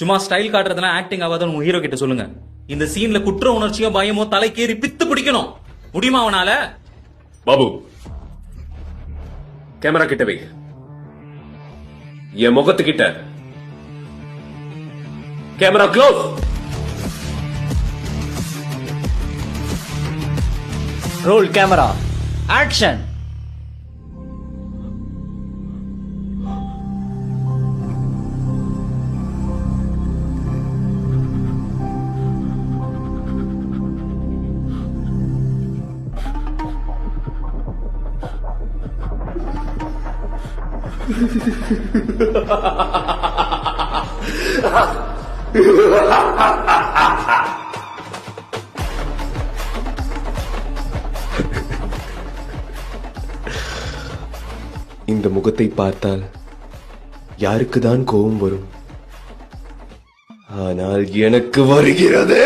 சும்மா style காட்டுறதுலாம் acting ஆகாதுன்னு உங்க ஹீரோ கிட்ட சொல்லுங்க. இந்த சீன்ல குற்ற உணர்ச்சியோ பயமோ தலைக்கேறி பித்து பிடிக்கணும். முடியுமா அவனால? பாபு, கேமரா கிட்ட வை. என் முகத்துக்கிட்ட camera close. Roll camera action. இந்த முகத்தை பார்த்தால் யாருக்குதான் கோபம் வரும்? ஆனால் எனக்கு வருகிறது.